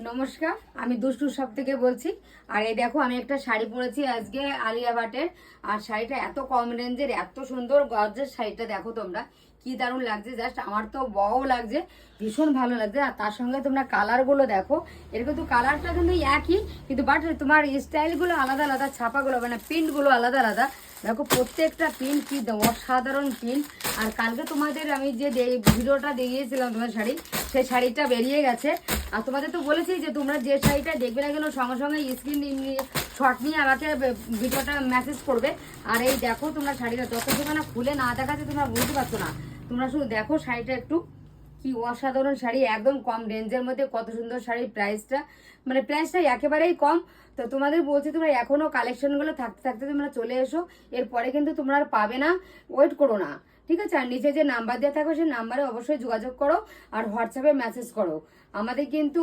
নমস্কার, আমি দুষ্টু সব থেকে বলছি। আর এই দেখো, আমি একটা শাড়ি পরেছি আজকে আলিয়া ভাটের। আর শাড়িটা এত কম রেঞ্জের, এত সুন্দর গর্জের শাড়িটা দেখো তোমরা, কি দারুণ লাগছে। জাস্ট আমার তো বও লাগছে, ভীষণ ভালো লাগছে। আর তার সঙ্গে তোমরা কালারগুলো দেখো, এর কিন্তু কালারটা কিন্তু একই, কিন্তু বাট তোমার স্টাইলগুলো আলাদা আলাদা, ছাপাগুলো মানে প্রিন্টগুলো আলাদা আলাদা। দেখো প্রত্যেকটা প্রিন্ট কি অসাধারণ প্রিন্ট। আর কালকে তোমাদের আমি যে ভিডিওটা দিয়েছিলাম তোমার শাড়ি, সেই শাড়িটা বেরিয়ে গেছে। আর তোমাদের তো বলেছি যে তোমরা যে শাড়িটা দেখবে না কেন সঙ্গে সঙ্গে স্ক্রিন নিয়ে শর্ট নিয়ে আমাকে ভিডিওটা মেসেজ করবে। আর এই দেখো তোমরা শাড়িটা যতক্ষণ না খুলে না দেখাচ্ছে তোমরা বুঝতে পারছো না। তোমরা শুধু দেখো শাড়িটা একটু, কি অসাধারণ শাড়ি, একদম কম রেঞ্জের মধ্যে কত সুন্দর শাড়ি। প্রাইসটা মানে প্রাইসটা একেবারেই কম। তো তোমাদের বলছি তোমরা এখনো কালেকশনগুলো থাকতে থাকতে তোমরা চলে এসো, এরপরে কিন্তু তোমরা আর পাবে না, ওয়েট করো না, ঠিক আছে? আর নিচে যে নাম্বার দেওয়া থাকবে সেই নাম্বারে অবশ্যই যোগাযোগ করো, আর হোয়াটসঅ্যাপে মেসেজ করো। আমাদের কিন্তু